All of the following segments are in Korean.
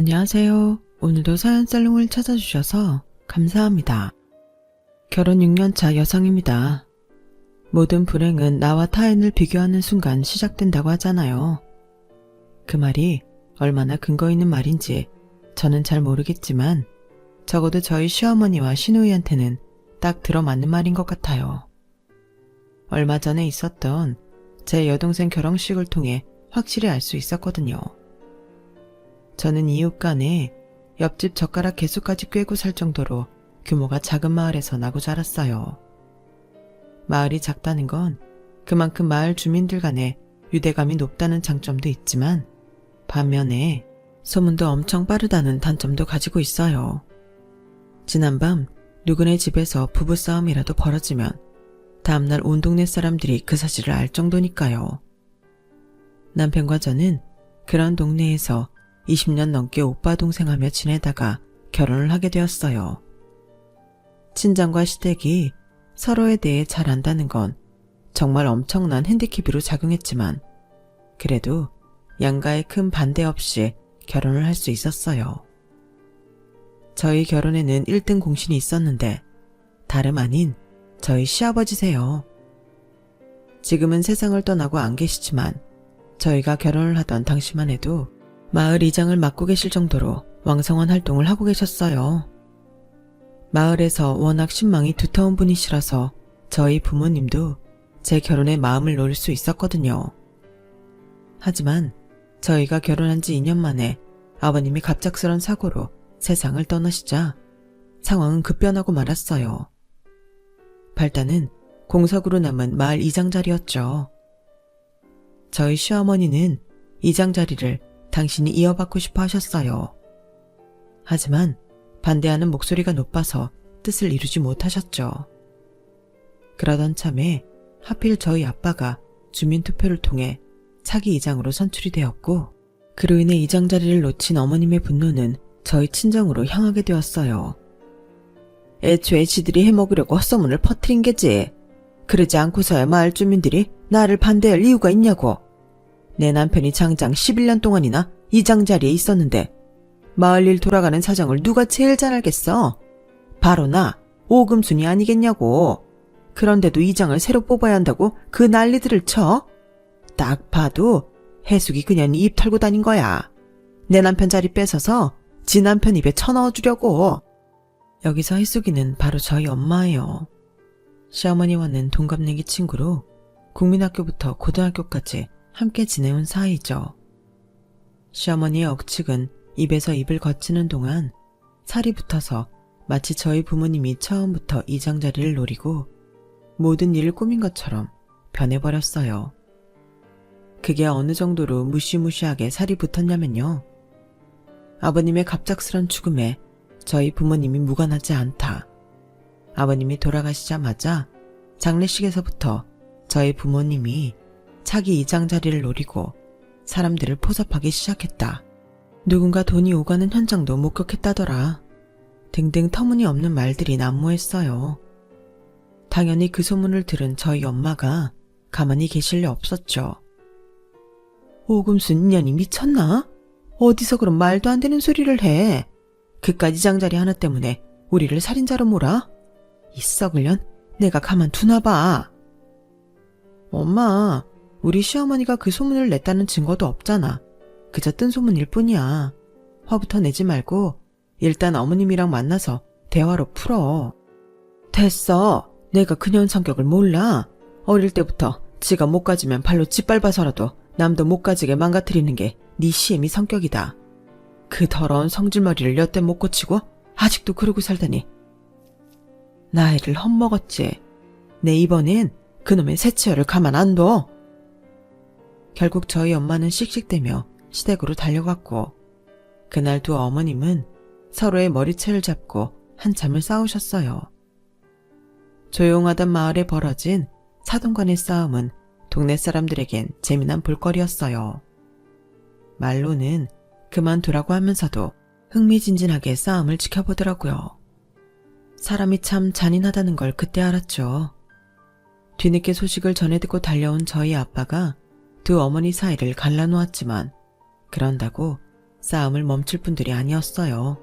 안녕하세요. 오늘도 사연살롱을 찾아주셔서 감사합니다. 결혼 6년차 여성입니다. 모든 불행은 나와 타인을 비교하는 순간 시작된다고 하잖아요. 그 말이 얼마나 근거 있는 말인지 저는 잘 모르겠지만 적어도 저희 시어머니와 시누이한테는 딱 들어맞는 말인 것 같아요. 얼마 전에 있었던 제 여동생 결혼식을 통해 확실히 알 수 있었거든요. 저는 이웃 간에 옆집 젓가락 개수까지 꿰고 살 정도로 규모가 작은 마을에서 나고 자랐어요. 마을이 작다는 건 그만큼 마을 주민들 간에 유대감이 높다는 장점도 있지만 반면에 소문도 엄청 빠르다는 단점도 가지고 있어요. 지난밤 누구네 집에서 부부싸움이라도 벌어지면 다음날 온 동네 사람들이 그 사실을 알 정도니까요. 남편과 저는 그런 동네에서 20년 넘게 오빠 동생하며 지내다가 결혼을 하게 되었어요. 친정과 시댁이 서로에 대해 잘 안다는 건 정말 엄청난 핸디캡으로 작용했지만 그래도 양가의 큰 반대 없이 결혼을 할 수 있었어요. 저희 결혼에는 1등 공신이 있었는데 다름 아닌 저희 시아버지세요. 지금은 세상을 떠나고 안 계시지만 저희가 결혼을 하던 당시만 해도 마을 이장을 맡고 계실 정도로 왕성한 활동을 하고 계셨어요. 마을에서 워낙 신망이 두터운 분이시라서 저희 부모님도 제 결혼에 마음을 놓을 수 있었거든요. 하지만 저희가 결혼한 지 2년 만에 아버님이 갑작스런 사고로 세상을 떠나시자 상황은 급변하고 말았어요. 발단은 공석으로 남은 마을 이장 자리였죠. 저희 시어머니는 이장 자리를 당신이 이어받고 싶어 하셨어요. 하지만 반대하는 목소리가 높아서 뜻을 이루지 못하셨죠. 그러던 참에 하필 저희 아빠가 주민투표를 통해 차기 이장으로 선출이 되었고 그로 인해 이장 자리를 놓친 어머님의 분노는 저희 친정으로 향하게 되었어요. 애초에 지들이 해먹으려고 헛소문을 퍼뜨린 게지. 그러지 않고서야 마을 주민들이 나를 반대할 이유가 있냐고. 내 남편이 장장 11년 동안이나 이장 자리에 있었는데 마을 일 돌아가는 사정을 누가 제일 잘 알겠어? 바로 나, 오금순이 아니겠냐고. 그런데도 이장을 새로 뽑아야 한다고 그 난리들을 쳐? 딱 봐도 해숙이 그년이 입 털고 다닌 거야. 내 남편 자리 뺏어서 지 남편 입에 쳐넣어주려고. 여기서 해숙이는 바로 저희 엄마예요. 시어머니와는 동갑내기 친구로 국민학교부터 고등학교까지 함께 지내온 사이죠. 시어머니의 억측은 입에서 입을 거치는 동안 살이 붙어서 마치 저희 부모님이 처음부터 이장 자리를 노리고 모든 일을 꾸민 것처럼 변해버렸어요. 그게 어느 정도로 무시무시하게 살이 붙었냐면요. 아버님의 갑작스런 죽음에 저희 부모님이 무관하지 않다. 아버님이 돌아가시자마자 장례식에서부터 저희 부모님이 차기 이장 자리를 노리고 사람들을 포섭하기 시작했다. 누군가 돈이 오가는 현장도 목격했다더라. 등등 터무니없는 말들이 난무했어요. 당연히 그 소문을 들은 저희 엄마가 가만히 계실 리 없었죠. 오금순 인연이 미쳤나? 어디서 그런 말도 안 되는 소리를 해. 그깟 이장 자리 하나 때문에 우리를 살인자로 몰아? 이 썩을년 내가 가만두나 봐. 엄마, 우리 시어머니가 그 소문을 냈다는 증거도 없잖아. 그저 뜬 소문일 뿐이야. 화부터 내지 말고 일단 어머님이랑 만나서 대화로 풀어. 됐어. 내가 그년 성격을 몰라. 어릴 때부터 지가 못 가지면 발로 짓밟아서라도 남도 못 가지게 망가뜨리는 게 네 시애미 성격이다. 그 더러운 성질머리를 여태 못 고치고 아직도 그러고 살다니. 나이를 헛먹었지. 내 이번엔 그놈의 새치열을 가만 안 둬. 결국 저희 엄마는 씩씩대며 시댁으로 달려갔고 그날 두 어머님은 서로의 머리채를 잡고 한참을 싸우셨어요. 조용하던 마을에 벌어진 사돈간의 싸움은 동네 사람들에겐 재미난 볼거리였어요. 말로는 그만두라고 하면서도 흥미진진하게 싸움을 지켜보더라고요. 사람이 참 잔인하다는 걸 그때 알았죠. 뒤늦게 소식을 전해 듣고 달려온 저희 아빠가 두 어머니 사이를 갈라놓았지만 그런다고 싸움을 멈출 분들이 아니었어요.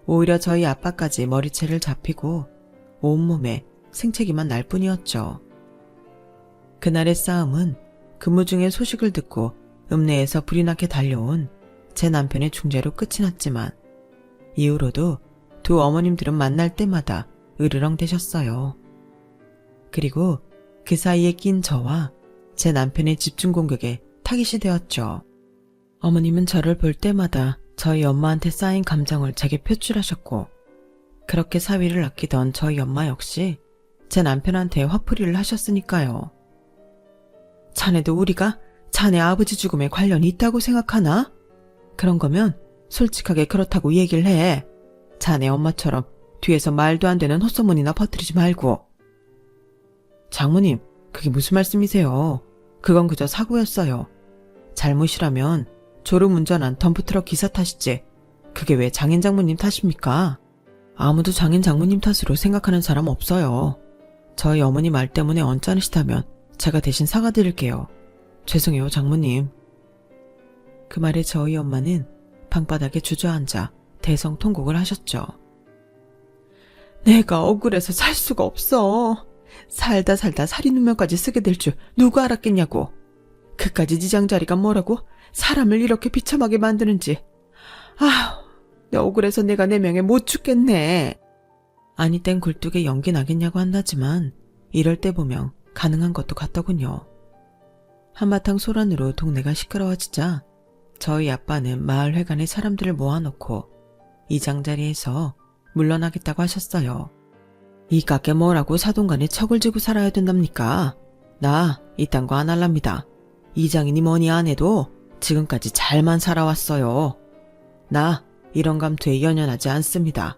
오히려 저희 아빠까지 머리채를 잡히고 온몸에 생채기만 날 뿐이었죠. 그날의 싸움은 근무 중에 소식을 듣고 읍내에서 불이 나게 달려온 제 남편의 중재로 끝이 났지만 이후로도 두 어머님들은 만날 때마다 으르렁대셨어요. 그리고 그 사이에 낀 저와 제 남편의 집중 공격에 타깃이 되었죠. 어머님은 저를 볼 때마다 저희 엄마한테 쌓인 감정을 제게 표출하셨고 그렇게 사위를 아끼던 저희 엄마 역시 제 남편한테 화풀이를 하셨으니까요. 자네도 우리가 자네 아버지 죽음에 관련이 있다고 생각하나? 그런 거면 솔직하게 그렇다고 얘기를 해. 자네 엄마처럼 뒤에서 말도 안 되는 헛소문이나 퍼뜨리지 말고. 장모님, 그게 무슨 말씀이세요? 그건 그저 사고였어요. 잘못이라면 졸음운전한 덤프트럭 기사 탓이지. 그게 왜 장인 장모님 탓입니까? 아무도 장인 장모님 탓으로 생각하는 사람 없어요. 저희 어머니 말 때문에 언짢으시다면 제가 대신 사과드릴게요. 죄송해요, 장모님. 그 말에 저희 엄마는 방바닥에 주저앉아 대성통곡을 하셨죠. 내가 억울해서 살 수가 없어. 살다 살인운명까지 쓰게 될 줄 누가 알았겠냐고. 그까지 지장자리가 뭐라고 사람을 이렇게 비참하게 만드는지. 억울해서 내가 내 명예 못 죽겠네. 아니 땐 굴뚝에 연기 나겠냐고 한다지만 이럴 때 보면 가능한 것도 같더군요. 한바탕 소란으로 동네가 시끄러워지자 저희 아빠는 마을 회관에 사람들을 모아놓고 이장자리에서 물러나겠다고 하셨어요. 이 깎게 뭐라고 사돈간에 척을 지고 살아야 된답니까? 나 이딴 거 안 할랍니다. 이장이니 뭐니 안 해도 지금까지 잘만 살아왔어요. 나 이런 감투에 연연하지 않습니다.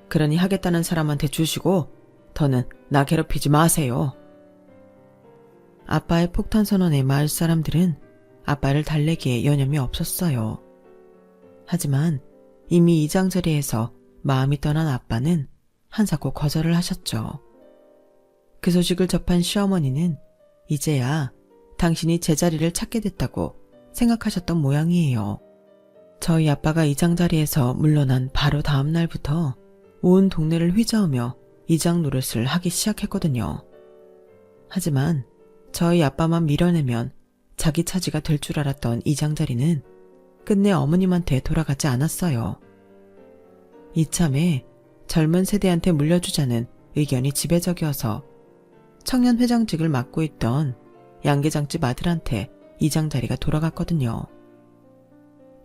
그러니 하겠다는 사람한테 주시고 더는 나 괴롭히지 마세요. 아빠의 폭탄 선언에 마을 사람들은 아빠를 달래기에 여념이 없었어요. 하지만 이미 이장자리에서 마음이 떠난 아빠는 한사코 거절을 하셨죠. 그 소식을 접한 시어머니는 이제야 당신이 제자리를 찾게 됐다고 생각하셨던 모양이에요. 저희 아빠가 이장자리에서 물러난 바로 다음 날부터 온 동네를 휘저으며 이장 노릇을 하기 시작했거든요. 하지만 저희 아빠만 밀어내면 자기 차지가 될 줄 알았던 이장자리는 끝내 어머님한테 돌아가지 않았어요. 이참에 젊은 세대한테 물려주자는 의견이 지배적이어서 청년 회장직을 맡고 있던 양계장집 아들한테 이장자리가 돌아갔거든요.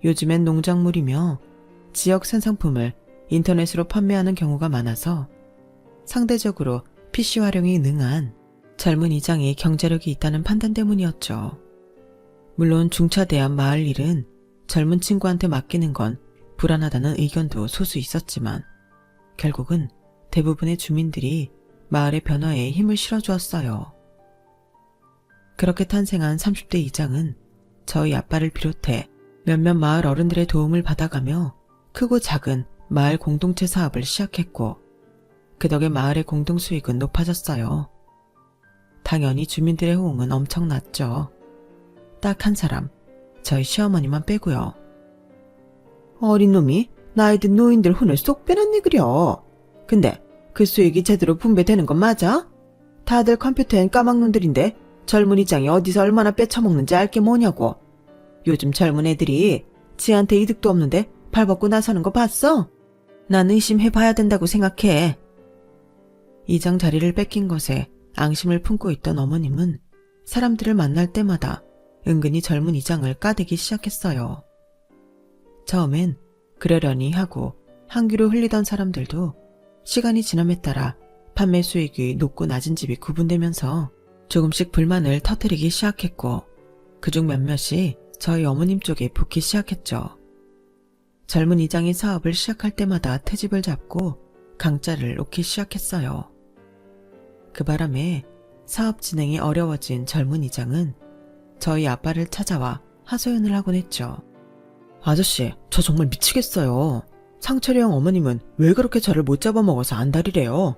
요즘엔 농작물이며 지역 생산품을 인터넷으로 판매하는 경우가 많아서 상대적으로 PC 활용이 능한 젊은 이장이 경제력이 있다는 판단 때문이었죠. 물론 중차대한 마을 일은 젊은 친구한테 맡기는 건 불안하다는 의견도 소수 있었지만 결국은 대부분의 주민들이 마을의 변화에 힘을 실어주었어요. 그렇게 탄생한 30대 이장은 저희 아빠를 비롯해 몇몇 마을 어른들의 도움을 받아가며 크고 작은 마을 공동체 사업을 시작했고 그 덕에 마을의 공동수익은 높아졌어요. 당연히 주민들의 호응은 엄청났죠. 딱 한 사람, 저희 시어머니만 빼고요. 어린 놈이 나이 든 노인들 혼을 쏙 빼놨니 그려. 근데 그 수익이 제대로 분배되는 건 맞아? 다들 컴퓨터엔 까막눈들인데 젊은 이장이 어디서 얼마나 빼쳐먹는지 알 게 뭐냐고. 요즘 젊은 애들이 지한테 이득도 없는데 발벗고 나서는 거 봤어? 난 의심해봐야 된다고 생각해. 이장 자리를 뺏긴 것에 앙심을 품고 있던 어머님은 사람들을 만날 때마다 은근히 젊은 이장을 까대기 시작했어요. 처음엔 그러려니 하고 한 귀로 흘리던 사람들도 시간이 지남에 따라 판매 수익이 높고 낮은 집이 구분되면서 조금씩 불만을 터뜨리기 시작했고 그중 몇몇이 저희 어머님 쪽에 붙기 시작했죠. 젊은 이장이 사업을 시작할 때마다 트집을 잡고 강짜를 놓기 시작했어요. 그 바람에 사업 진행이 어려워진 젊은 이장은 저희 아빠를 찾아와 하소연을 하곤 했죠. 아저씨, 저 정말 미치겠어요. 상철이 형 어머님은 왜 그렇게 저를 못 잡아먹어서 안달이래요.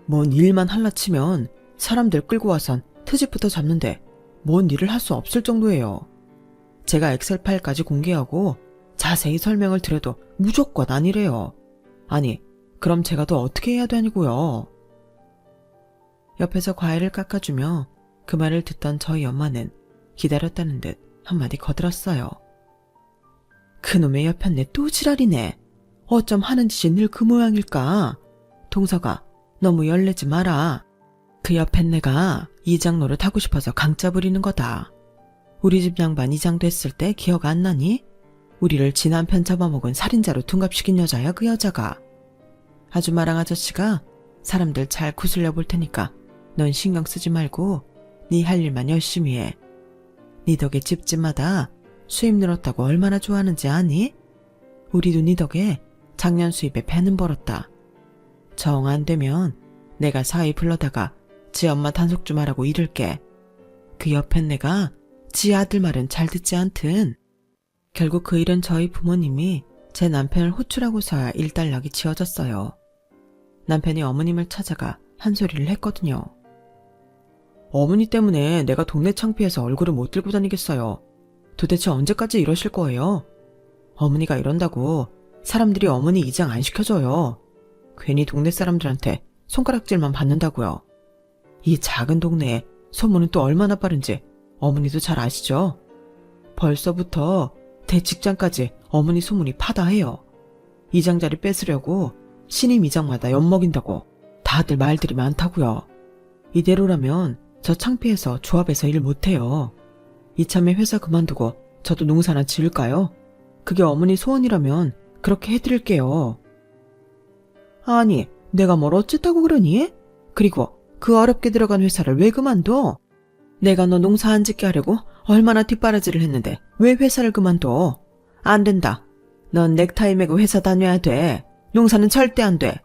뭔 일만 할라 치면 사람들 끌고 와선 트집부터 잡는데 뭔 일을 할 수 없을 정도예요. 제가 엑셀 파일까지 공개하고 자세히 설명을 드려도 무조건 아니래요. 아니, 그럼 제가 더 어떻게 해야 되냐고요. 옆에서 과일을 깎아주며 그 말을 듣던 저희 엄마는 기다렸다는 듯 한마디 거들었어요. 그놈의 여편네 또 지랄이네. 어쩜 하는 짓이 늘 그 모양일까. 동서가 너무 열내지 마라. 그 여편네가 이장 노릇 하고 싶어서 강짜 부리는 거다. 우리 집 양반 이장 됐을 때 기억 안 나니? 우리를 지 남편 잡아먹은 살인자로 둔갑시킨 여자야 그 여자가. 아줌마랑 아저씨가 사람들 잘 구슬려 볼 테니까 넌 신경 쓰지 말고 네 할 일만 열심히 해. 네 덕에 집집마다 수입 늘었다고 얼마나 좋아하는지 아니? 우리도 네 덕에 작년 수입에 배는 벌었다. 정 안 되면 내가 사위 불러다가 지 엄마 단속 좀 하라고 이를게. 그 여편네가 지 아들 말은 잘 듣지 않든. 결국 그 일은 저희 부모님이 제 남편을 호출하고서야 일단락이 지어졌어요. 남편이 어머님을 찾아가 한 소리를 했거든요. 어머니 때문에 내가 동네 창피해서 얼굴을 못 들고 다니겠어요. 도대체 언제까지 이러실 거예요? 어머니가 이런다고 사람들이 어머니 이장 안 시켜줘요. 괜히 동네 사람들한테 손가락질만 받는다고요. 이 작은 동네에 소문은 또 얼마나 빠른지 어머니도 잘 아시죠? 벌써부터 대직장까지 어머니 소문이 파다해요. 이장 자리 뺏으려고 신임 이장마다 엿먹인다고 다들 말들이 많다고요. 이대로라면 저 창피해서 조합에서 일 못해요. 이참에 회사 그만두고 저도 농사나 지을까요? 그게 어머니 소원이라면 그렇게 해드릴게요. 아니, 내가 뭘 어쨌다고 그러니? 그리고 그 어렵게 들어간 회사를 왜 그만둬? 내가 너 농사 안 짓게 하려고 얼마나 뒷바라지를 했는데 왜 회사를 그만둬? 안 된다. 넌 넥타이 매고 회사 다녀야 돼. 농사는 절대 안 돼.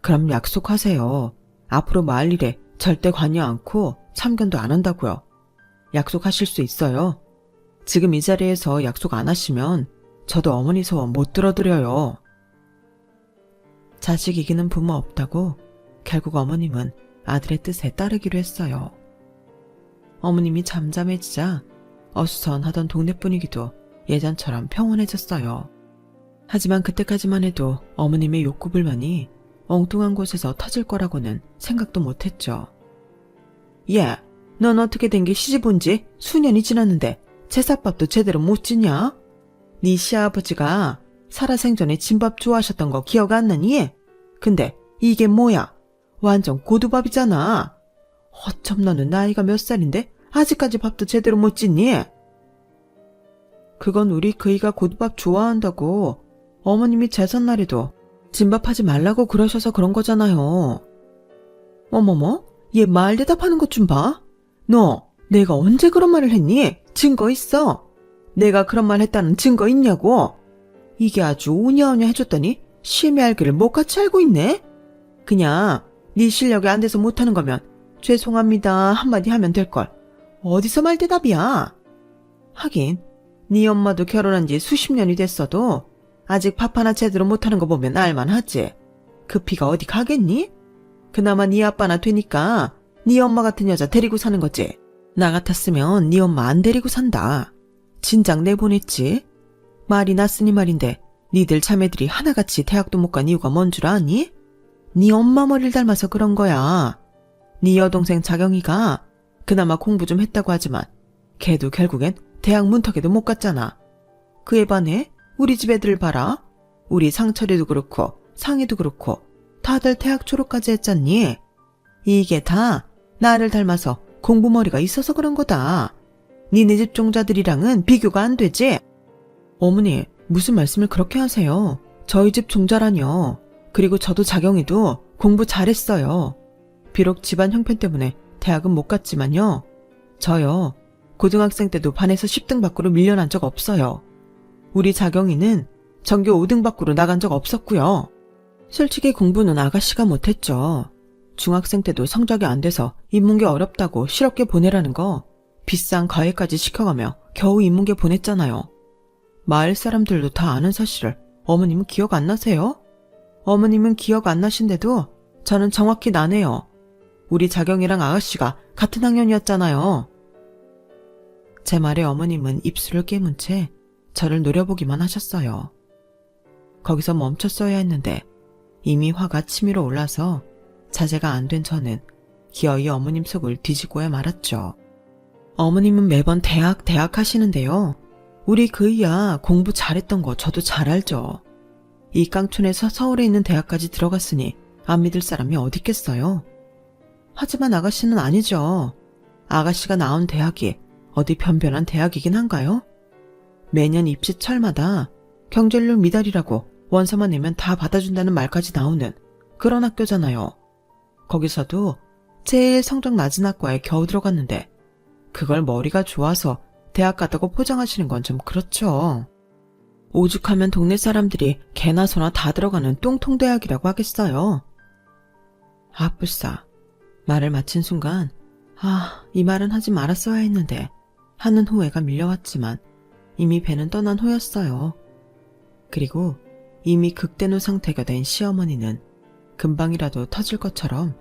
그럼 약속하세요. 앞으로 마을 일에 절대 관여 않고 참견도 안 한다고요. 약속하실 수 있어요. 지금 이 자리에서 약속 안 하시면 저도 어머니 소원 못 들어드려요. 자식 이기는 부모 없다고 결국 어머님은 아들의 뜻에 따르기로 했어요. 어머님이 잠잠해지자 어수선하던 동네 분위기도 예전처럼 평온해졌어요. 하지만 그때까지만 해도 어머님의 욕구 불만이 엉뚱한 곳에서 터질 거라고는 생각도 못했죠. 야, 넌 어떻게 된 게 시집 온 지 수년이 지났는데 제사밥도 제대로 못 지냐? 네 시아버지가 살아생전에 진밥 좋아하셨던 거 기억 안 나니? 근데 이게 뭐야? 완전 고두밥이잖아. 어쩜 너는 나이가 몇 살인데 아직까지 밥도 제대로 못 짓니? 그건 우리 그이가 고두밥 좋아한다고 어머님이 제삿날에도 진밥하지 말라고 그러셔서 그런 거잖아요. 어머머, 얘 말 대답하는 것 좀 봐. 너 내가 언제 그런 말을 했니? 증거 있어? 내가 그런 말 했다는 증거 있냐고? 이게 아주 우냐우냐 해줬더니 심히 알기를 못같이 알고 있네? 그냥 네 실력이 안 돼서 못하는 거면 죄송합니다 한마디 하면 될걸. 어디서 말 대답이야? 하긴 네 엄마도 결혼한 지 수십 년이 됐어도 아직 밥 하나 제대로 못하는 거 보면 알만하지. 그 피가 어디 가겠니? 그나마 네 아빠나 되니까 네 엄마 같은 여자 데리고 사는 거지. 나 같았으면 네 엄마 안 데리고 산다. 진작 내보냈지. 말이 났으니 말인데 니들 자매들이 하나같이 대학도 못 간 이유가 뭔 줄 아니? 네 엄마 머리를 닮아서 그런 거야. 네 여동생 자경이가 그나마 공부 좀 했다고 하지만 걔도 결국엔 대학 문턱에도 못 갔잖아. 그에 반해 우리 집 애들 봐라. 우리 상철이도 그렇고 상희도 그렇고 다들 대학 졸업까지 했잖니. 이게 다 나를 닮아서 공부머리가 있어서 그런 거다. 니네 집 종자들이랑은 비교가 안 되지? 어머니, 무슨 말씀을 그렇게 하세요? 저희 집 종자라뇨. 그리고 저도 자경이도 공부 잘했어요. 비록 집안 형편 때문에 대학은 못 갔지만요. 저요, 고등학생 때도 반에서 10등 밖으로 밀려난 적 없어요. 우리 자경이는 전교 5등 밖으로 나간 적 없었고요. 솔직히 공부는 아가씨가 못했죠. 중학생 때도 성적이 안 돼서 인문계 어렵다고 실업계 보내라는 거 비싼 과외까지 시켜가며 겨우 인문계 보냈잖아요. 마을 사람들도 다 아는 사실을 어머님은 기억 안 나세요? 어머님은 기억 안 나신데도 저는 정확히 나네요. 우리 자경이랑 아가씨가 같은 학년이었잖아요. 제 말에 어머님은 입술을 깨문 채 저를 노려보기만 하셨어요. 거기서 멈췄어야 했는데 이미 화가 치밀어 올라서 자제가 안 된 저는 기어이 어머님 속을 뒤집고야 말았죠. 어머님은 매번 대학 하시는데요. 우리 그이야 공부 잘했던 거 저도 잘 알죠. 이 깡촌에서 서울에 있는 대학까지 들어갔으니 안 믿을 사람이 어디 있겠어요. 하지만 아가씨는 아니죠. 아가씨가 나온 대학이 어디 변변한 대학이긴 한가요? 매년 입시철마다 경쟁률 미달이라고 원서만 내면 다 받아준다는 말까지 나오는 그런 학교잖아요. 거기서도 제일 성적 낮은 학과에 겨우 들어갔는데 그걸 머리가 좋아서 대학 갔다고 포장하시는 건 좀 그렇죠. 오죽하면 동네 사람들이 개나 소나 다 들어가는 똥통대학이라고 하겠어요. 아뿔싸. 말을 마친 순간 이 말은 하지 말았어야 했는데 하는 후회가 밀려왔지만 이미 배는 떠난 후였어요. 그리고 이미 극대노 상태가 된 시어머니는 금방이라도 터질 것처럼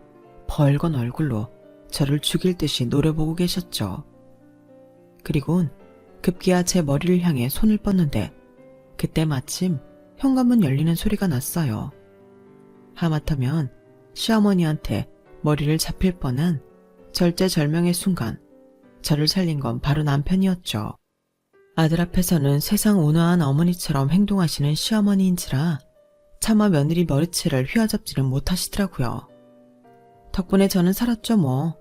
벌건 얼굴로 저를 죽일 듯이 노려보고 계셨죠. 그리곤 급기야 제 머리를 향해 손을 뻗는데 그때 마침 현관문 열리는 소리가 났어요. 하마터면 시어머니한테 머리를 잡힐 뻔한 절제절명의 순간 저를 살린 건 바로 남편이었죠. 아들 앞에서는 세상 온화한 어머니처럼 행동하시는 시어머니인지라 차마 며느리 머리채를 휘어잡지는 못하시더라고요. 덕분에 저는 살았죠 뭐.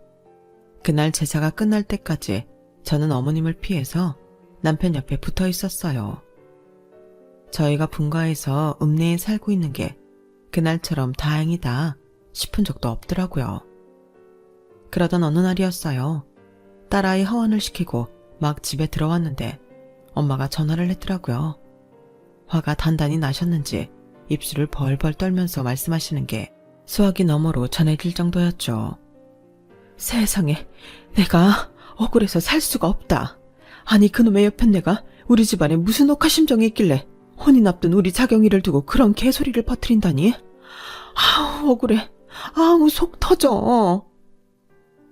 그날 제사가 끝날 때까지 저는 어머님을 피해서 남편 옆에 붙어 있었어요. 저희가 분가해서 읍내에 살고 있는 게 그날처럼 다행이다 싶은 적도 없더라고요. 그러던 어느 날이었어요. 딸아이 하원을 시키고 막 집에 들어왔는데 엄마가 전화를 했더라고요. 화가 단단히 나셨는지 입술을 벌벌 떨면서 말씀하시는 게 수화기 너머로 전해질 정도였죠. 세상에, 내가 억울해서 살 수가 없다. 아니 그놈의 옆엔 내가 우리 집안에 무슨 억하심정이 있길래 혼이 nap둔 우리 자경이를 두고 그런 개소리를 퍼뜨린다니. 아우 억울해. 아우 속 터져.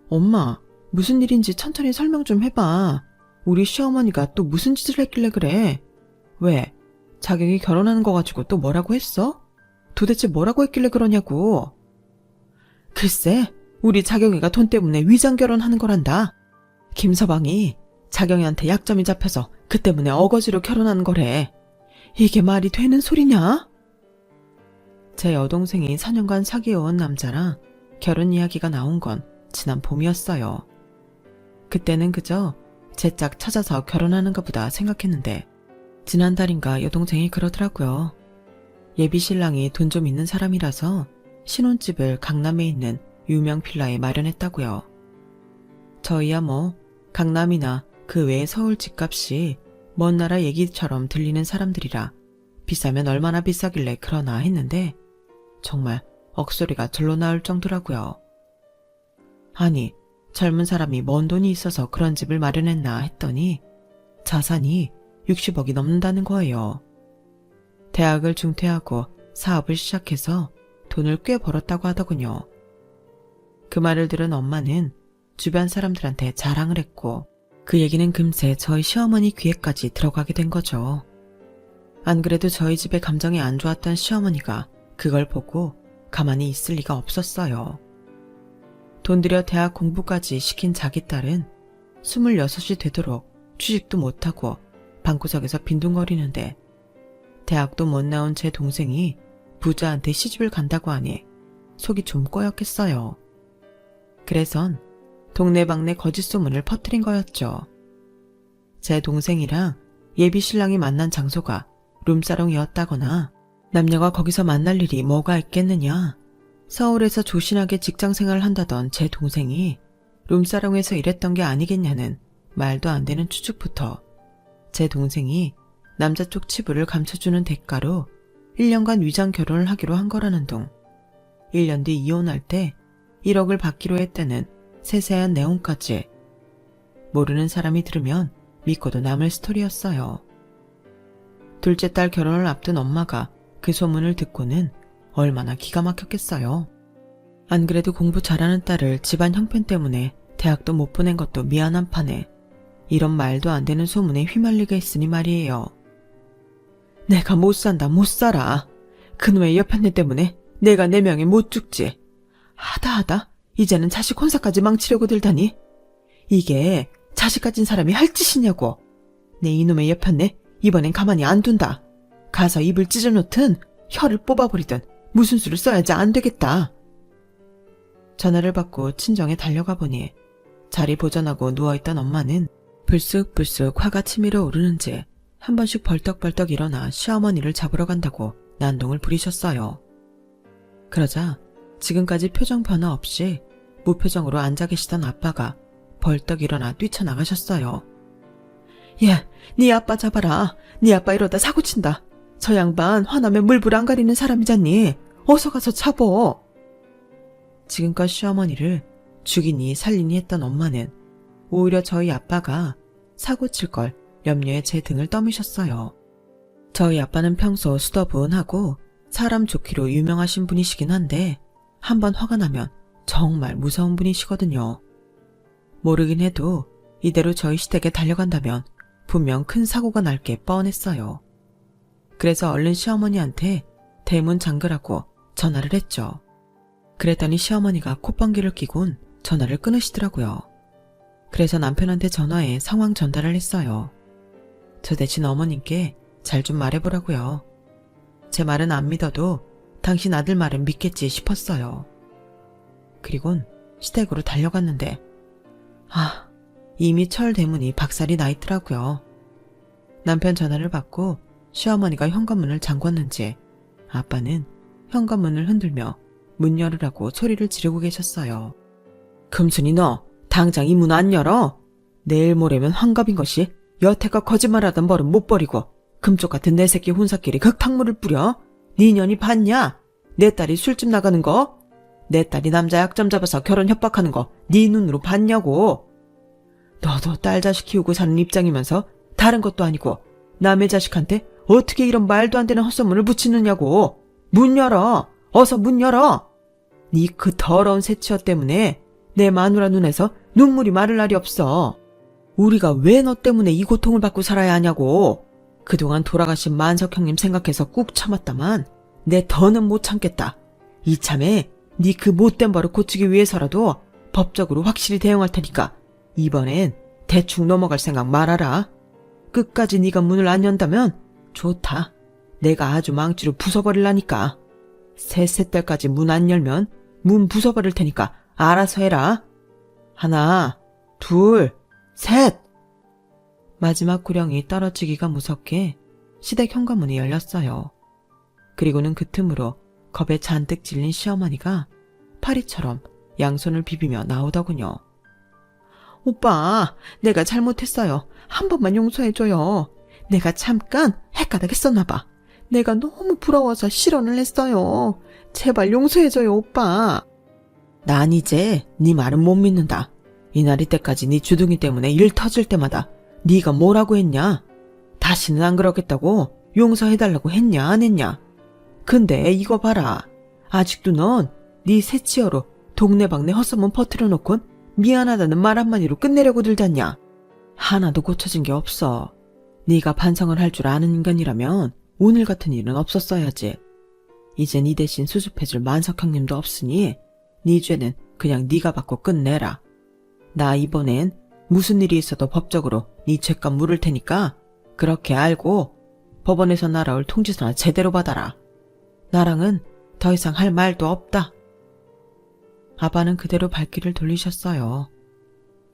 엄마, 무슨 일인지 천천히 설명 좀 해봐. 우리 시어머니가 또 무슨 짓을 했길래 그래? 왜? 자경이 결혼하는 거 가지고 또 뭐라고 했어? 도대체 뭐라고 했길래 그러냐고. 글쎄, 우리 자경이가 돈 때문에 위장 결혼하는 거란다. 김서방이 자경이한테 약점이 잡혀서 그 때문에 어거지로 결혼하는 거래. 이게 말이 되는 소리냐? 제 여동생이 4년간 사귀어온 남자라 결혼 이야기가 나온 건 지난 봄이었어요. 그때는 그저 제 짝 찾아서 결혼하는 것보다 생각했는데 지난달인가 여동생이 그러더라고요. 예비 신랑이 돈 좀 있는 사람이라서 신혼집을 강남에 있는 유명 빌라에 마련했다고요. 저희야 뭐 강남이나 그 외의 서울 집값이 먼 나라 얘기처럼 들리는 사람들이라 비싸면 얼마나 비싸길래 그러나 했는데 정말 억소리가 절로 나올 정도라고요. 아니 젊은 사람이 뭔 돈이 있어서 그런 집을 마련했나 했더니 자산이 60억이 넘는다는 거예요. 대학을 중퇴하고 사업을 시작해서 돈을 꽤 벌었다고 하더군요. 그 말을 들은 엄마는 주변 사람들한테 자랑을 했고 그 얘기는 금세 저희 시어머니 귀에까지 들어가게 된 거죠. 안 그래도 저희 집에 감정이 안 좋았던 시어머니가 그걸 보고 가만히 있을 리가 없었어요. 돈 들여 대학 공부까지 시킨 자기 딸은 26이 되도록 취직도 못하고 방구석에서 빈둥거리는데 대학도 못 나온 제 동생이 부자한테 시집을 간다고 하니 속이 좀 꼬였겠어요. 그래선 동네방네 거짓 소문을 퍼뜨린 거였죠. 제 동생이랑 예비 신랑이 만난 장소가 룸사롱이었다거나 남녀가 거기서 만날 일이 뭐가 있겠느냐. 서울에서 조신하게 직장생활을 한다던 제 동생이 룸사롱에서 일했던 게 아니겠냐는 말도 안 되는 추측부터 제 동생이 남자 쪽 치부를 감춰주는 대가로 1년간 위장 결혼을 하기로 한 거라는 둥, 1년 뒤 이혼할 때 1억을 받기로 했다는 세세한 내용까지 모르는 사람이 들으면 믿고도 남을 스토리였어요. 둘째 딸 결혼을 앞둔 엄마가 그 소문을 듣고는 얼마나 기가 막혔겠어요. 안 그래도 공부 잘하는 딸을 집안 형편 때문에 대학도 못 보낸 것도 미안한 판에 이런 말도 안 되는 소문에 휘말리게 했으니 말이에요. 내가 못 산다 못 살아. 그놈의 여편네 때문에 내가 내 명에 못 죽지. 하다 이제는 자식 혼사까지 망치려고 들다니. 이게 자식 가진 사람이 할 짓이냐고. 내 이놈의 여편네 이번엔 가만히 안 둔다. 가서 입을 찢어놓든 혀를 뽑아버리든 무슨 수를 써야지 안 되겠다. 전화를 받고 친정에 달려가 보니 자리 보전하고 누워있던 엄마는 불쑥불쑥 화가 치밀어 오르는지 한 번씩 벌떡벌떡 일어나 시어머니를 잡으러 간다고 난동을 부리셨어요. 그러자 지금까지 표정 변화 없이 무표정으로 앉아 계시던 아빠가 벌떡 일어나 뛰쳐나가셨어요. 예, 네 아빠 잡아라. 네 아빠 이러다 사고 친다. 저 양반 화나면 물불 안 가리는 사람이잖니. 어서 가서 잡어. 지금껏 시어머니를 죽이니 살리니 했던 엄마는 오히려 저희 아빠가 사고 칠 걸 염려해 제 등을 떠미셨어요. 저희 아빠는 평소 수더분하고 사람 좋기로 유명하신 분이시긴 한데 한번 화가 나면 정말 무서운 분이시거든요. 모르긴 해도 이대로 저희 시댁에 달려간다면 분명 큰 사고가 날 게 뻔했어요. 그래서 얼른 시어머니한테 대문 잠그라고 전화를 했죠. 그랬더니 시어머니가 콧방귀를 뀌곤 전화를 끊으시더라고요. 그래서 남편한테 전화해 상황 전달을 했어요. 저 대신 어머님께 잘 좀 말해보라고요. 제 말은 안 믿어도 당신 아들 말은 믿겠지 싶었어요. 그리곤 시댁으로 달려갔는데 이미 철 대문이 박살이 나 있더라고요. 남편 전화를 받고 시어머니가 현관문을 잠궜는지 아빠는 현관문을 흔들며 문 열으라고 소리를 지르고 계셨어요. 금순이 너 당장 이 문 안 열어? 내일 모레면 환갑인 것이 여태껏 거짓말하던 버릇 못 버리고 금쪽 같은 내 새끼 혼사끼리 흙탕물을 뿌려? 네 년이 봤냐? 내 딸이 술집 나가는 거? 내 딸이 남자 약점 잡아서 결혼 협박하는 거 네 눈으로 봤냐고? 너도 딸 자식 키우고 사는 입장이면서 다른 것도 아니고 남의 자식한테 어떻게 이런 말도 안 되는 헛소문을 붙이느냐고. 문 열어. 어서 문 열어. 네 그 더러운 새치어 때문에 내 마누라 눈에서 눈물이 마를 날이 없어. 우리가 왜 너 때문에 이 고통을 받고 살아야 하냐고. 그동안 돌아가신 만석 형님 생각해서 꾹 참았다만 내 더는 못 참겠다. 이참에 네 그 못된 버릇 고치기 위해서라도 법적으로 확실히 대응할 테니까 이번엔 대충 넘어갈 생각 말아라. 끝까지 네가 문을 안 연다면 좋다. 내가 아주 망치로 부숴버릴라니까. 셋 때까지 문 안 열면 문 부숴버릴 테니까 알아서 해라. 하나, 둘, 셋. 마지막 구령이 떨어지기가 무섭게 시댁 현관문이 열렸어요. 그리고는 그 틈으로 겁에 잔뜩 질린 시어머니가 파리처럼 양손을 비비며 나오더군요. 오빠, 내가 잘못했어요. 한 번만 용서해줘요. 내가 잠깐 헷가닥했었나 봐. 내가 너무 부러워서 실언을 했어요. 제발 용서해줘요, 오빠. 난 이제 네 말은 못 믿는다. 이날이 때까지 네 주둥이 때문에 일 터질 때마다 네가 뭐라고 했냐? 다시는 안 그러겠다고 용서해달라고 했냐 안 했냐? 근데 이거 봐라. 아직도 넌 네 새치어로 동네방네 헛소문 퍼뜨려 놓곤 미안하다는 말 한마디로 끝내려고 들잖냐? 하나도 고쳐진 게 없어. 네가 반성을 할 줄 아는 인간이라면 오늘 같은 일은 없었어야지. 이제 네 대신 수습해줄 만석 형님도 없으니 네 죄는 그냥 네가 받고 끝내라. 나 이번엔 무슨 일이 있어도 법적으로 네 죄값 물을 테니까 그렇게 알고 법원에서 날아올 통지서나 제대로 받아라. 나랑은 더 이상 할 말도 없다. 아빠는 그대로 발길을 돌리셨어요.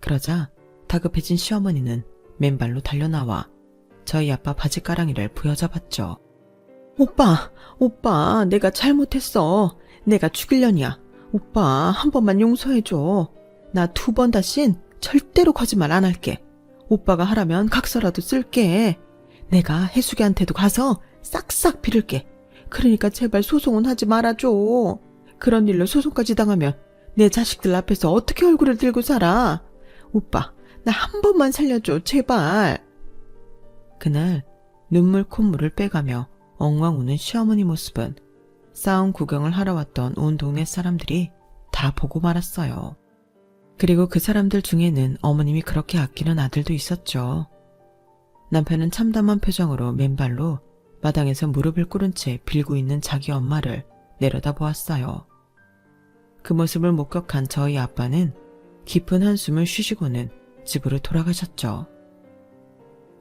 그러자 다급해진 시어머니는 맨발로 달려나와 저희 아빠 바지가랑이를 부여잡았죠. 오빠, 내가 잘못했어. 내가 죽일년이야. 오빠, 한 번만 용서해줘. 나 2번 다신 절대로 거짓말 안 할게. 오빠가 하라면 각서라도 쓸게. 내가 해수기한테도 가서 싹싹 빌을게. 그러니까 제발 소송은 하지 말아줘. 그런 일로 소송까지 당하면 내 자식들 앞에서 어떻게 얼굴을 들고 살아. 오빠, 나 한 번만 살려줘, 제발. 그날 눈물 콧물을 빼가며 엉엉 우는 시어머니 모습은 싸움 구경을 하러 왔던 온 동네 사람들이 다 보고 말았어요. 그리고 그 사람들 중에는 어머님이 그렇게 아끼는 아들도 있었죠. 남편은 참담한 표정으로 맨발로 마당에서 무릎을 꿇은 채 빌고 있는 자기 엄마를 내려다보았어요. 그 모습을 목격한 저희 아빠는 깊은 한숨을 쉬시고는 집으로 돌아가셨죠.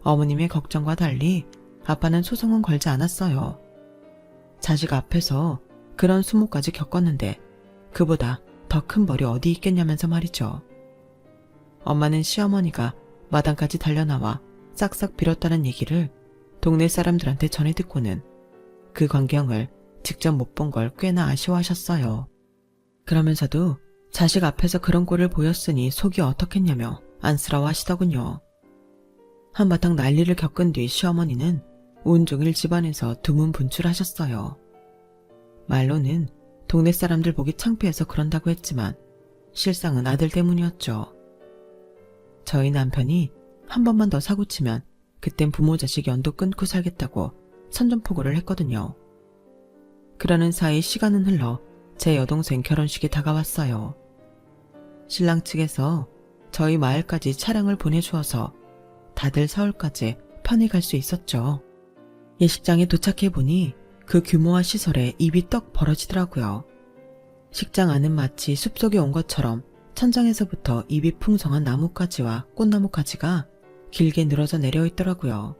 어머님의 걱정과 달리 아빠는 소송은 걸지 않았어요. 자식 앞에서 그런 수모까지 겪었는데 그보다 더 큰 벌이 어디 있겠냐면서 말이죠. 엄마는 시어머니가 마당까지 달려나와 싹싹 빌었다는 얘기를 동네 사람들한테 전해 듣고는 그 광경을 직접 못 본 걸 꽤나 아쉬워하셨어요. 그러면서도 자식 앞에서 그런 꼴을 보였으니 속이 어떻겠냐며 안쓰러워하시더군요. 한바탕 난리를 겪은 뒤 시어머니는 온종일 집안에서 두문분출하셨어요. 말로는 동네 사람들 보기 창피해서 그런다고 했지만 실상은 아들 때문이었죠. 저희 남편이 한 번만 더 사고치면 그땐 부모 자식 연도 끊고 살겠다고 선전포고를 했거든요. 그러는 사이 시간은 흘러 제 여동생 결혼식이 다가왔어요. 신랑 측에서 저희 마을까지 차량을 보내주어서 다들 서울까지 편히 갈 수 있었죠. 예식장에 도착해보니 그 규모와 시설에 입이 떡 벌어지더라고요. 식장 안은 마치 숲속에 온 것처럼 천장에서부터 잎이 풍성한 나뭇가지와 꽃나무가지가 길게 늘어져 내려 있더라고요.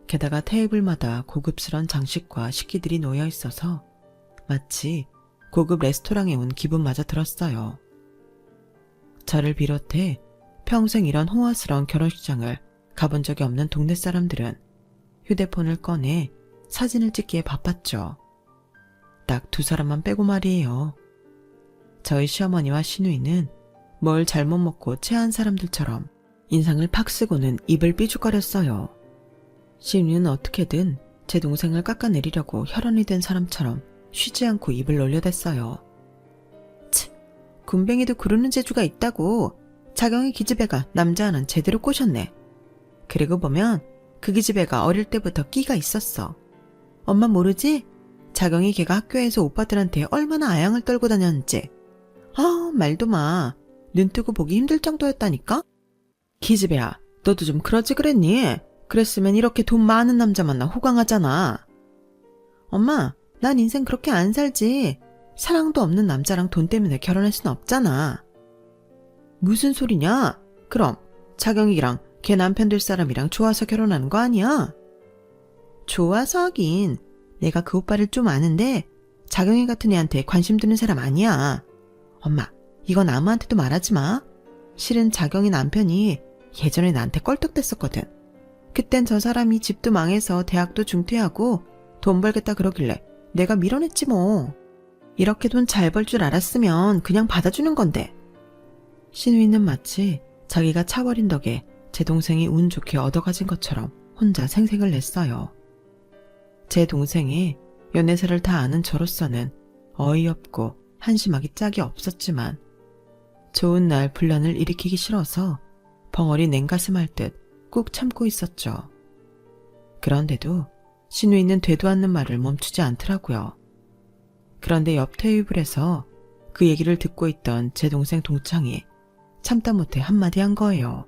게다가 테이블마다 고급스런 장식과 식기들이 놓여 있어서 마치 고급 레스토랑에 온 기분마저 들었어요. 저를 비롯해 평생 이런 호화스러운 결혼식장을 가본 적이 없는 동네 사람들은 휴대폰을 꺼내 사진을 찍기에 바빴죠. 딱 두 사람만 빼고 말이에요. 저희 시어머니와 시누이는 뭘 잘못 먹고 체한 사람들처럼 인상을 팍 쓰고는 입을 삐죽거렸어요. 시누이는 어떻게든 제 동생을 깎아내리려고 혈연이 된 사람처럼 쉬지 않고 입을 놀려댔어요. 치, 군뱅이도 구르는 재주가 있다고. 자경이 기집애가 남자 하나는 제대로 꼬셨네. 그리고 보면 그 기집애가 어릴 때부터 끼가 있었어. 엄마 모르지? 자경이 걔가 학교에서 오빠들한테 얼마나 아양을 떨고 다녔는지. 말도 마. 눈 뜨고 보기 힘들 정도였다니까? 기집애야, 너도 좀 그러지 그랬니? 그랬으면 이렇게 돈 많은 남자 만나 호강하잖아. 엄마, 난 인생 그렇게 안 살지. 사랑도 없는 남자랑 돈 때문에 결혼할 순 없잖아. 무슨 소리냐? 그럼 자경이랑 걔 남편 될 사람이랑 좋아서 결혼하는 거 아니야? 좋아서 하긴. 내가 그 오빠를 좀 아는데 자경이 같은 애한테 관심 두는 사람 아니야. 엄마, 이건 아무한테도 말하지 마. 실은 자경이 남편이 예전에 나한테 껄떡댔었거든. 그땐 저 사람이 집도 망해서 대학도 중퇴하고 돈 벌겠다 그러길래 내가 밀어냈지 뭐. 이렇게 돈 잘 벌 줄 알았으면 그냥 받아주는 건데. 시누이는 마치 자기가 차버린 덕에 제 동생이 운 좋게 얻어가진 것처럼 혼자 생색을 냈어요. 제 동생이 연애사를 다 아는 저로서는 어이없고 한심하기 짝이 없었지만 좋은 날 분란을 일으키기 싫어서 벙어리 냉가슴 할 듯 꾹 참고 있었죠. 그런데도 시누이는 되도 않는 말을 멈추지 않더라고요. 그런데 옆 테이블에서 그 얘기를 듣고 있던 제 동생 동창이 참다 못해 한마디 한 거예요.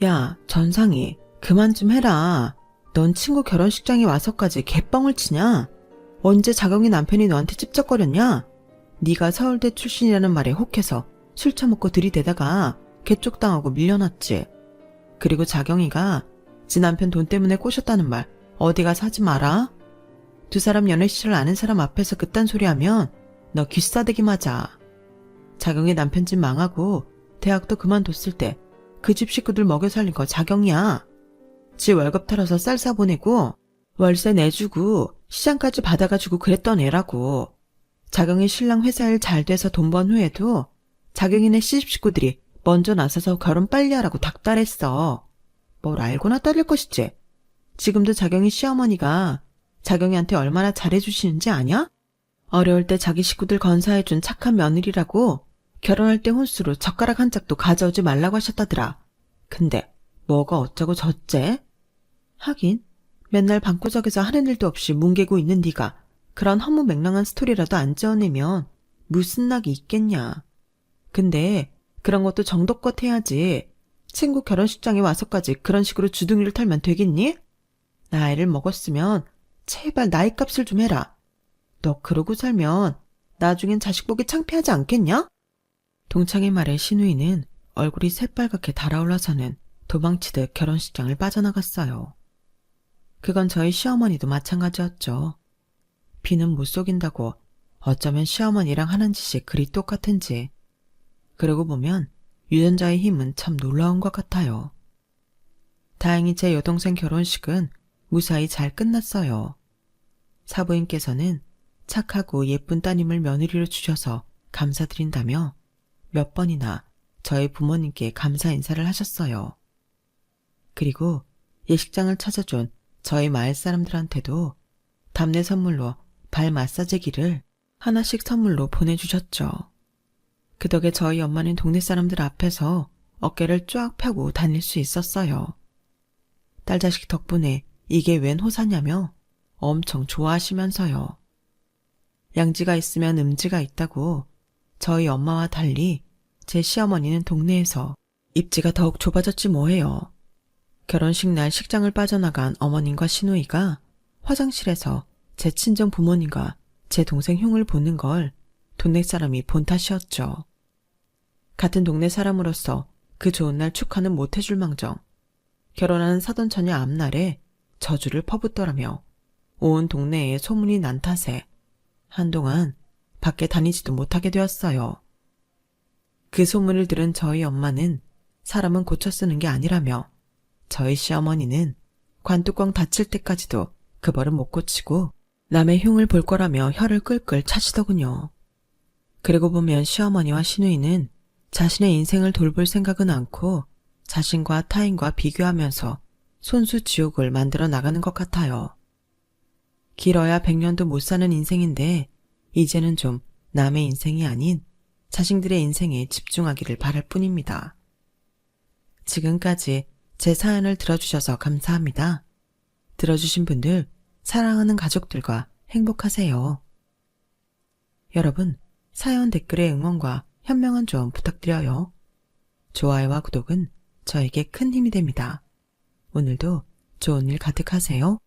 야, 전상이 그만 좀 해라. 넌 친구 결혼식장에 와서까지 개뻥을 치냐? 언제 자경이 남편이 너한테 찝쩍거렸냐? 네가 서울대 출신이라는 말에 혹해서 술 처먹고 들이대다가 개쪽당하고 밀려났지. 그리고 자경이가 지 남편 돈 때문에 꼬셨다는 말 어디 가서 하지 마라. 두 사람 연애 시절 아는 사람 앞에서 그딴 소리 하면 너 귀싸대기 맞아. 자경이 남편 집 망하고 대학도 그만뒀을 때 그 집 식구들 먹여 살린 거 자경이야. 지 월급 털어서 쌀 사보내고 월세 내주고 시장까지 받아가지고 그랬던 애라고. 자경이 신랑 회사 일 잘 돼서 돈 번 후에도 자경이네 시집 식구들이 먼저 나서서 결혼 빨리 하라고 닥달했어. 뭘 알고나 떠들 것이지. 지금도 자경이 시어머니가 자경이한테 얼마나 잘해주시는지 아냐? 어려울 때 자기 식구들 건사해준 착한 며느리라고 결혼할 때 혼수로 젓가락 한 짝도 가져오지 말라고 하셨다더라. 근데 뭐가 어쩌고 저째? 하긴 맨날 방구석에서 하는 일도 없이 뭉개고 있는 네가 그런 허무맹랑한 스토리라도 안 지어내면 무슨 낙이 있겠냐. 근데 그런 것도 정도껏 해야지. 친구 결혼식장에 와서까지 그런 식으로 주둥이를 털면 되겠니? 나이를 먹었으면 제발 나이 값을 좀 해라. 너 그러고 살면 나중엔 자식 보기 창피하지 않겠냐? 동창의 말에 신우이는 얼굴이 새빨갛게 달아올라서는 도망치듯 결혼식장을 빠져나갔어요. 그건 저희 시어머니도 마찬가지였죠. 비는 못 속인다고 어쩌면 시어머니랑 하는 짓이 그리 똑같은지. 그러고 보면 유전자의 힘은 참 놀라운 것 같아요. 다행히 제 여동생 결혼식은 무사히 잘 끝났어요. 사부인께서는 착하고 예쁜 따님을 며느리로 주셔서 감사드린다며 몇 번이나 저희 부모님께 감사 인사를 하셨어요. 그리고 예식장을 찾아준 저희 마을 사람들한테도 답례 선물로 발 마사지기를 하나씩 선물로 보내주셨죠. 그 덕에 저희 엄마는 동네 사람들 앞에서 어깨를 쫙 펴고 다닐 수 있었어요. 딸 자식 덕분에 이게 웬 호사냐며 엄청 좋아하시면서요. 양지가 있으면 음지가 있다고 저희 엄마와 달리 제 시어머니는 동네에서 입지가 더욱 좁아졌지 뭐해요. 결혼식 날 식장을 빠져나간 어머님과 시누이가 화장실에서 제 친정 부모님과 제 동생 흉을 보는 걸 동네 사람이 본 탓이었죠. 같은 동네 사람으로서 그 좋은 날 축하는 못해줄 망정 결혼하는 사돈처녀 앞날에 저주를 퍼붓더라며 온 동네에 소문이 난 탓에 한동안 밖에 다니지도 못하게 되었어요. 그 소문을 들은 저희 엄마는 사람은 고쳐 쓰는 게 아니라며 저희 시어머니는 관뚜껑 닫힐 때까지도 그 버릇 못 고치고 남의 흉을 볼 거라며 혀를 끌끌 차시더군요. 그러고 보면 시어머니와 시누이는 자신의 인생을 돌볼 생각은 않고 자신과 타인과 비교하면서 손수 지옥을 만들어 나가는 것 같아요. 길어야 100년도 못 사는 인생인데 이제는 좀 남의 인생이 아닌 자신들의 인생에 집중하기를 바랄 뿐입니다. 지금까지 제 사연을 들어주셔서 감사합니다. 들어주신 분들 사랑하는 가족들과 행복하세요. 여러분, 사연 댓글의 응원과 현명한 조언 부탁드려요. 좋아요와 구독은 저에게 큰 힘이 됩니다. 오늘도 좋은 일 가득하세요.